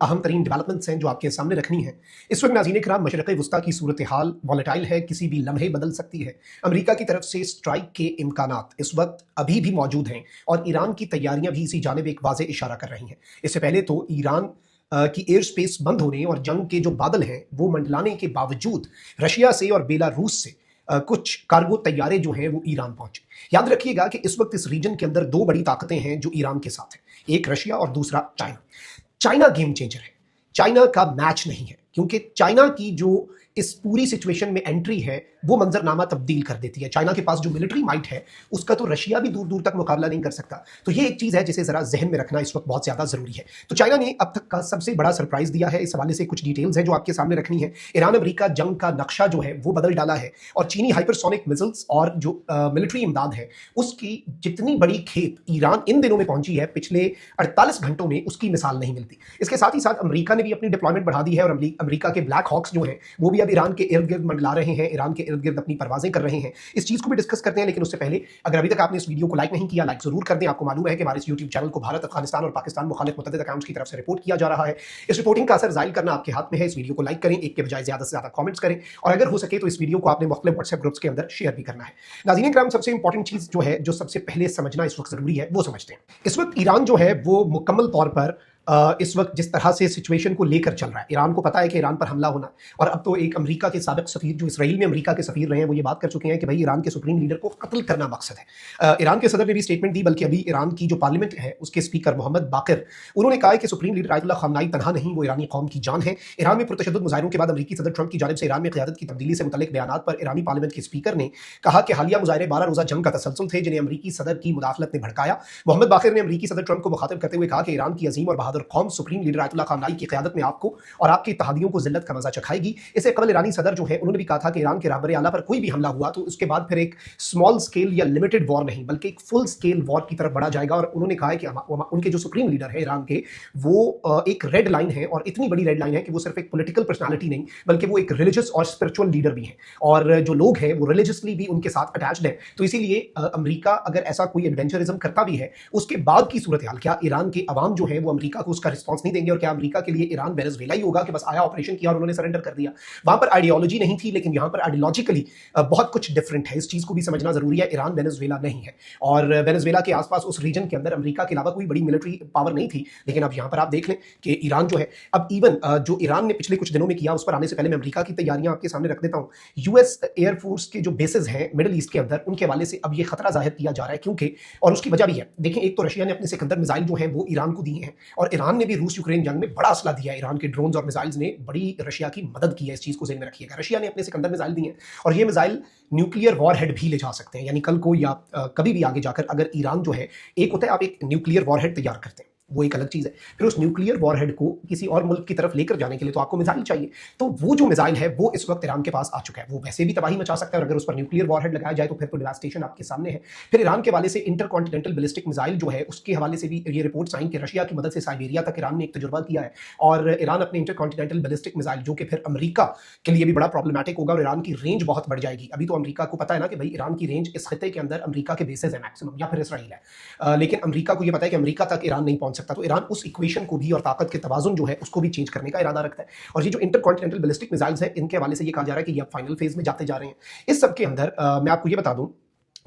अहम तरीन डेवलपमेंट्स हैं जो आपके सामने रखनी है। इस वक्त नाज़रीन किराम मशरिक़ वस्ता की सूरत हाल वॉलेटाइल है, किसी भी लम्हे बदल सकती है। अमेरिका की तरफ से स्ट्राइक के इम्कानात इस वक्त अभी भी मौजूद हैं और ईरान की तैयारियां भी इसी जानिब एक वाज़ेह इशारा कर रही हैं। इससे पहले तो ईरान की एयर स्पेस बंद होने और जंग के जो बादल हैं वो मंडलाने के बावजूद रशिया से और बेलारूस से कुछ कार्गो तैयारे जो हैं वो ईरान पहुंचे। याद रखिएगा कि इस वक्त इस रीजन के अंदर दो बड़ी ताकतें हैं जो ईरान के साथ हैं, एक रशिया और दूसरा चाइना। चाइना गेम चेंजर है, चाइना का मैच नहीं है, क्योंकि चाइना की जो इस पूरी सिचुएशन में एंट्री है वो मंजरनामा तब्दील कर देती है। चाइना के पास जो मिलिट्री माइट है उसका तो रशिया भी दूर दूर तक मुकाबला नहीं कर सकता। तो ये एक चीज़ है जिसे ज़रा जहन में रखना इस वक्त बहुत ज़्यादा ज़रूरी है। तो चाइना ने अब तक का सबसे बड़ा सरप्राइज दिया है। इस हवाले से कुछ डिटेल्स हैं जो आपके सामने रखनी है। ईरान अमेरिका जंग का नक्शा जो है वो बदल डाला है और चीनी हाइपरसोनिक मिसाइल्स और जो मिलिट्री इमदाद है उसकी जितनी बड़ी खेप ईरान इन दिनों में पहुंची है पिछले 48 घंटों में उसकी मिसाल नहीं मिलती। इसके साथ ही साथ अमेरिका ने भी अपनी डिप्लॉयमेंट बढ़ा दी है और अमेरिका के ब्लैक हॉक्स जो हैं वो भी अब ईरान के इर्द गिर्द मंडला रहे हैं, ईरान के इर्द गिर्द अपनी परवाजें कर रहे हैं। इस चीज को भी डिस्कस करते हैं, लेकिन उससे पहले अगर अभी तक आपने इस वीडियो को लाइक नहीं किया, लाइक जरूर कर दें। आपको मालूम है कि हमारे इस यूट्यूब चैनल को भारत, अफगानिस्तान और पाकिस्तान मुखालिफ मुतअद्दिद अकाउंट्स की तरफ से रिपोर्ट किया जा रहा है। इस रिपोर्टिंग का असर जाहिर करना आपके हाथ में है। इस वीडियो को लाइक करें, एक के बजाय ज्यादा से ज्यादा कमेंट्स करें और अगर हो सके तो इस वीडियो को आपने मुख्तलिफ व्हाट्सएप ग्रुप्स के अंदर शेयर भी करना है। नाज़रीन किराम, सबसे इंपॉर्टेंट चीज जो है, जो सबसे पहले समझना इस वक्त जरूरी है, वो समझते हैं। इस वक्त ईरान जो है वो मुकम्मल तौर पर इस वक्त जिस तरह से सिचुएशन को लेकर चल रहा है, ईरान को पता है कि ईरान पर हमला होना है और अब तो एक अमेरिका के साबिक सफीर जो इसराइल में अमेरिका के सफीर रहे हैं वो ये बात कर चुके हैं कि भाई ईरान के सुप्रीम लीडर को कत्ल करना मकसद है। ईरान के सदर ने भी स्टेटमेंट दी, बल्कि अभी ईरान की जो पार्लियामेंट है उसके स्पीकर मोहम्मद बाकिर, उन्होंने कहा है कि सुप्रीम लीडर आयतुल्लाह ख़ामनाई तनहा नहीं, वो ईरानी कौम की जान है। ईरान में पुरतशद्दुद मुजाहिरों के बाद अमेरिकी सदर ट्रंप की जानिब से ईरान में क़यादत की तब्दीली से मुतल्लिक़ बयानात पर ईरानी पार्लियामेंट के स्पीकर ने कहा कि हालिया मुजाहिरे 12 रोज़ा जंग का तसलसल थे जिन्हें अमेरिकी सदर की मुदाखलत ने भड़काया। मोहम्मद बाकिर ने अमेरिकी सदर ट्रंप को मुखातिब करते हुए कहा कि ईरान की अजीम और बहादुर कौम सुप्रीम आयतुल्लाह ख़ामनाई की क़यादत में आपको और आपके इत्तेहादियों को ज़िल्लत का मज़ा चखाएगी। इससे कबल ईरानी सदर जो है उन्होंने भी कहा था कि ईरान के रहबर आला पर कोई भी हमला हुआ तो उसके बाद फिर एक स्मॉल स्केल या लिमिटेड वॉर नहीं बल्कि एक फुल स्केल वॉर की तरफ बढ़ा जाएगा। और उन्होंने कहा है कि उनके जो सुप्रीम लीडर है ईरान के, वो एक रेड लाइन है और इतनी बड़ी रेड लाइन है कि वो सिर्फ एक पॉलिटिकल पर्सनालिटी नहीं बल्कि वो एक रिलीजियस और स्पिरिचुअल लीडर भी है और जो लोग हैं वो रिलीजियसली भी उनके साथ अटैच्ड है। तो इसीलिए अमेरिका अगर ऐसा कोई एडवेंचरिज्म करता भी है उसके बाद की सूरत हाल, क्या ईरान के अवाम जो है वो अमेरिका को उसका रिस्पॉन्स नहीं देंगे और क्या अमेरिका के लिए ईरान वेनेजुएला ही होगा कि बस आया, ऑपरेशन किया और उन्होंने सरेंडर कर दिया। वहां पर आइडियोलॉजी नहीं थी, लेकिन यहां पर आइडियोलॉजिकली बहुत कुछ डिफरेंट है। इस चीज को भी समझना जरूरी है। ईरान वेनेजुएला नहीं है और वेनेजुएला के आसपास उस रीजन के अंदर अमेरिका के अलावा कोई बड़ी मिलिट्री पावर नहीं थी। लेकिन अब यहां पर आप देख लें कि ईरान जो है, अब इवन जो ईरान ने पिछले कुछ दिनों में किया, उस पर आने से पहले मैं अमेरिका की तैयारियां आपके सामने रख देता हूं। यूएस एयरफोर्स के जो बेसेस हैं मिडिल ईस्ट के अंदर, उनके हवाले से अब ये खतरा जाहिर किया जा रहा है, क्योंकि और उसकी वजह भी है। देखें, एक तो रशिया ने अपने सिकंदर मिसाइल जो है वो ईरान को दिए हैं और ईरान ने भी रूस यूक्रेन जंग में बड़ा असला दिया है। ईरान के ड्रोन्स और मिसाइल्स ने बड़ी रशिया की मदद की है। इस चीज को ज़हन में रखिएगा। रशिया ने अपने सिकंदर मिसाइल दिए हैं और ये मिसाइल न्यूक्लियर वॉरहेड भी ले जा सकते हैं, यानी कल को या कभी भी आगे जाकर अगर ईरान जो है, एक होता है आप एक न्यूक्लियर वॉरहेड तैयार करते हैं, वो एक अलग चीज़ है, फिर उस न्यूक्लियर वॉरहेड को किसी और मुल्क की तरफ लेकर जाने के लिए तो आपको मिसाइल चाहिए। तो वो जो मिसाइल है वो इस वक्त ईरान के पास आ चुका है। वो वैसे भी तबाही मचा सकता है और अगर उस पर न्यूक्लियर वॉरहेड लगाया जाए तो फिर तो डिवास्टेशन आपके सामने है। फिर ईरान के हवाले से इंटरकॉन्टिनेंटल बैलिस्टिक मिसाइल जो है उसके हवाले से भी ये रिपोर्ट्स आई कि रशिया की मदद से साइबेरिया तक ईरान ने एक तजुर्बा किया है और ईरान अपने इंटरकॉन्टिनेंटल बैलिस्टिक मिसाइल, जो कि फिर अमेरिका के लिए भी बड़ा प्रॉब्लमैटिक होगा और ईरान की रेंज बहुत बढ़ जाएगी। अभी तो अमेरिका को पता है ना कि भाई ईरान की रेंज इस खिते के अंदर अमेरिका के बेसेस है मैक्सिमम, या फिर इसराइल है, लेकिन अमेरिका को यह पता है कि अमेरिका तक ईरान नहीं पहुंच सकता। तो ईरान उस इक्वेशन को भी और ताकत के तवाजुन जो है उसको भी चेंज करने का इरादा रखता है। और ये जो इंटरकॉन्टिनेंटल बैलिस्टिक मिसाइल्स हैं, इनके हवाले से ये कहा जा रहा है कि ये अब फाइनल फेज में जाते जा रहे हैं। इस सब के अंदर मैं आपको ये बता दूं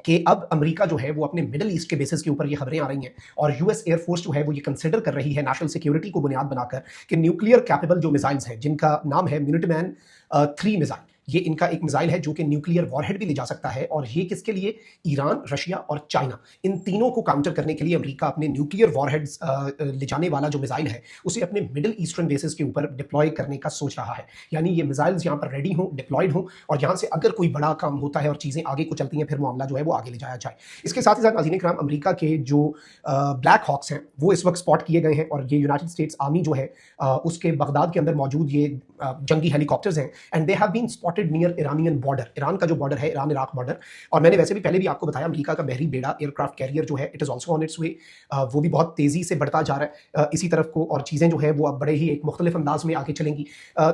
कि अब अमेरिका जो है वो अपने मिडिल ईस्ट के बेसिस के ऊपर ये खबरें आ रही हैं और यूएस एयरफोर्स जो है वो ये कंसिडर कर रही है नेशनल सिक्योरिटी को बुनियाद बनाकर कि न्यूक्लियर कैपेबल जो मिसाइल्स हैं, जिनका नाम है मिनुटमैन 3 मिसाइल, ये इनका एक मिसाइल है जो कि न्यूक्लियर वॉरहेड भी ले जा सकता है। और ये किसके लिए? ईरान, रशिया और चाइना, इन तीनों को काउंटर करने के लिए अमेरिका अपने न्यूक्लियर वॉरहेड्स ले जाने वाला जो मिसाइल है उसे अपने मिडिल ईस्टर्न बेसिस के ऊपर डिप्लॉय करने का सोच रहा है। यानी ये मिसाइल्स यहाँ पर रेडी हों, डिप्लॉयड हों और यहाँ से अगर कोई बड़ा काम होता है और चीज़ें आगे को चलती हैं फिर मामला जो है वो आगे ले जाया जाए। इसके साथ ही साथ नाज़रीन किराम, अमेरिका के जो ब्लैक हॉक्स हैं वो इस वक्त स्पॉट किए गए हैं और ये यूनाइटेड स्टेट्स आर्मी जो है उसके बगदाद के अंदर मौजूद ये जंगी हेलीकॉप्टर्स हैं and they have been spotted spotted near Iranian border, Iran का जो बॉर्डर है, ईरान इराक बॉर्डर। और मैंने वैसे भी पहले भी आपको बताया, अमेरिका का बहरी बेड़ा एयरक्राफ्ट कैरियर जो है, it is also on its way. वो भी बहुत तेज़ी से बढ़ता जा रहा है इसी तरफ को, और चीज़ें जो है वो अब बड़े ही एक मुख्तलिफ अंदाज में आगे चलेंगी।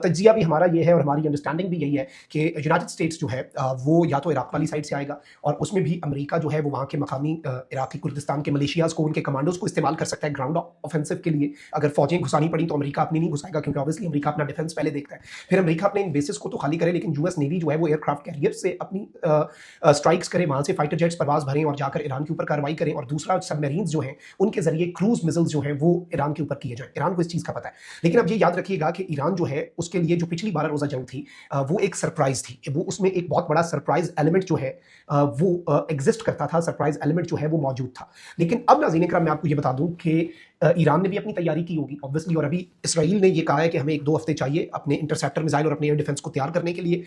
तजिया भी हमारा ये है और हमारी अंडरस्टैंडिंग भी यही है कि यूनाइटेड स्टेट्स जो है वो या तो इराक वाली साइड से आएगा, और उसमें भी अमेरिका जो है वो वहाँ के मकामी इराकी कुर्दिस्तान के मलेशियाज़ को, उनके कमांडोज को इस्तेमाल कर सकता है ग्राउंड ऑफेंसिव के लिए। अगर फौजें घुसानी पड़ी तो अमेरिका अपनी नहीं घुसाएगा, क्योंकि ऑब्वियसली अमेरिका अपना डिफेंस पहले देखता है। फिर अमेरिका अपने इन बेसिस को तो खाली करे, लेकिन यूएस नेवी जो है वो एयरक्राफ्ट कैरियर से अपनी स्ट्राइक्स करे, वहाँ से फाइटर जेट्स परवाज भरें और जाकर ईरान के ऊपर कार्रवाई करें। और दूसरा, सबमरीन्स जो हैं उनके जरिए क्रूज मिसाइल्स जो हैं वो ईरान के ऊपर किए जाएं। ईरान को इस चीज़ का पता है। लेकिन अब ये याद रखिएगा कि ईरान जो है उसके लिए जो पिछली 12 रोज़ा जंग थी वो एक सरप्राइज थी। वो उसमें एक बहुत बड़ा सरप्राइज एलिमेंट जो है वो एग्जिस्ट करता था, सरप्राइज एलिमेंट जो है वो मौजूद था। लेकिन अब नाज़रीन इकराम मैं आपको ये बता दूं कि ईरान ने भी अपनी तैयारी की होगी ऑब्वियसली, और अभी इसराइल ने ये कहा है कि हमें 1-2 हफ्ते चाहिए अपने इंटरसेप्टर मिसाइल और अपने एयर डिफेंस को तैयार करने के लिए।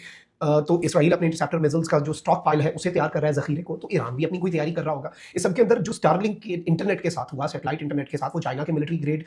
तो इसराइल अपने इंटरसेप्टर मिसाइल्स का जो स्टॉक पाइल है उसे तैयार कर रहा है, जखीरे को। तो ईरान भी अपनी कोई तैयारी कर रहा होगा। इस सबके अंदर जो स्टारलिंक के इंटरनेट के साथ हुआ, सैटेलाइट इंटरनेट के साथ, वो चाइना के मिलिट्री ग्रेड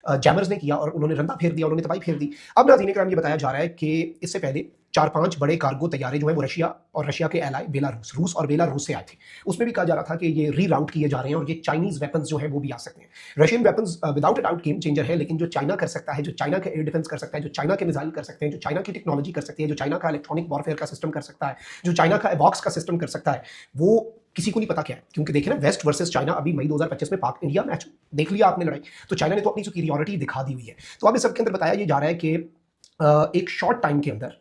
जैमर्स ने किया और उन्होंने रंदा फेर दिया, उन्होंने तबाही फेर दी। अब नाज़रीन इकराम ये बताया जा रहा है कि इससे पहले 4-5 बड़े कार्गो तैयारे जो हैं वो रशिया और रशिया के एलाय बेलारूस, रूस और बेलारूस से आए थे। उसमें भी कहा जा रहा था कि ये रीराउट किए जा रहे हैं और ये चाइनीज़ वेपन्स जो हैं वो भी आ सकते हैं। Russian weapons without a doubt game changer है, लेकिन जो चाइना कर सकता है, जो चाइना का एयर डिफेंस कर सकता है, जो चाइना के मिसाइल कर सकते हैं, जो चाइना की टेक्नोलॉजी कर सकती है, जो चाइना का इलेक्ट्रॉनिक वॉरफेयर का सिस्टम कर सकता है, जो चाइना का एवॉक्स का सिस्टम कर सकता है, वो किसी को नहीं पता क्या है। क्योंकि देखें ना, वेस्ट वर्सेस चाइना अभी मई 2025 में पाक इंडिया मैच देख लिया आपने लड़ाई, तो चाइना ने तो अपनी सुपीरियॉरिटी दिखा दी हुई है। तो अब इस सबके अंदर बताया ये जा रहा है कि एक शॉर्ट टाइम के अंदर,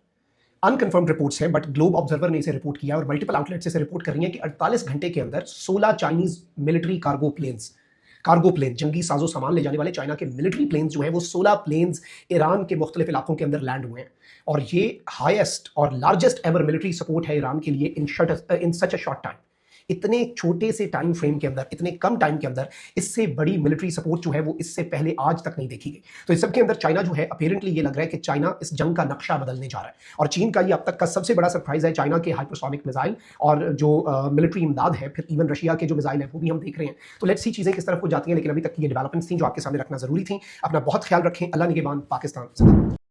अनकन्फर्म्ड रिपोर्ट्स हैं बट ग्लोब ऑब्जर्वर ने इसे रिपोर्ट किया और मल्टीपल आउटलेट्स इसे रिपोर्ट कर रही हैं कि 48 घंटे के अंदर 16 चाइनीज मिलिट्री कार्गो प्लेन, जंगी साजो सामान ले जाने वाले चाइना के मिलिट्री प्लेन्स जो हैं वो 16 प्लेन्स ईरान के मुख्तलिफ इलाकों के अंदर लैंड हुए हैं। और ये हाईएस्ट और लार्जेस्ट एवर मिलिट्री सपोर्ट है ईरान के लिए इन सच अ शॉर्ट टाइम। इतने छोटे से टाइम फ्रेम के अंदर, इतने कम टाइम के अंदर इससे बड़ी मिलिट्री सपोर्ट जो है वो इससे पहले आज तक नहीं देखी गई। तो इस सब के अंदर चाइना जो है, अपीयरेंटली ये लग रहा है कि चाइना इस जंग का नक्शा बदलने जा रहा है। और चीन का ये अब तक का सबसे बड़ा सरप्राइज है, चाइना के हाइपरसोनिक मिसाइल और जो मिलिट्री इमदाद है, फिर इवन रशिया के जो मिसाइल है वो भी हम देख रहे हैं। तो लेट्स सी चीज़ें किस तरफ को जाती हैं, लेकिन अभी तक की ये डेवलपमेंट्स थी जो आपके सामने रखना जरूरी थी। अपना बहुत ख्याल रखें। अल्लाह निगहबान। पाकिस्तान।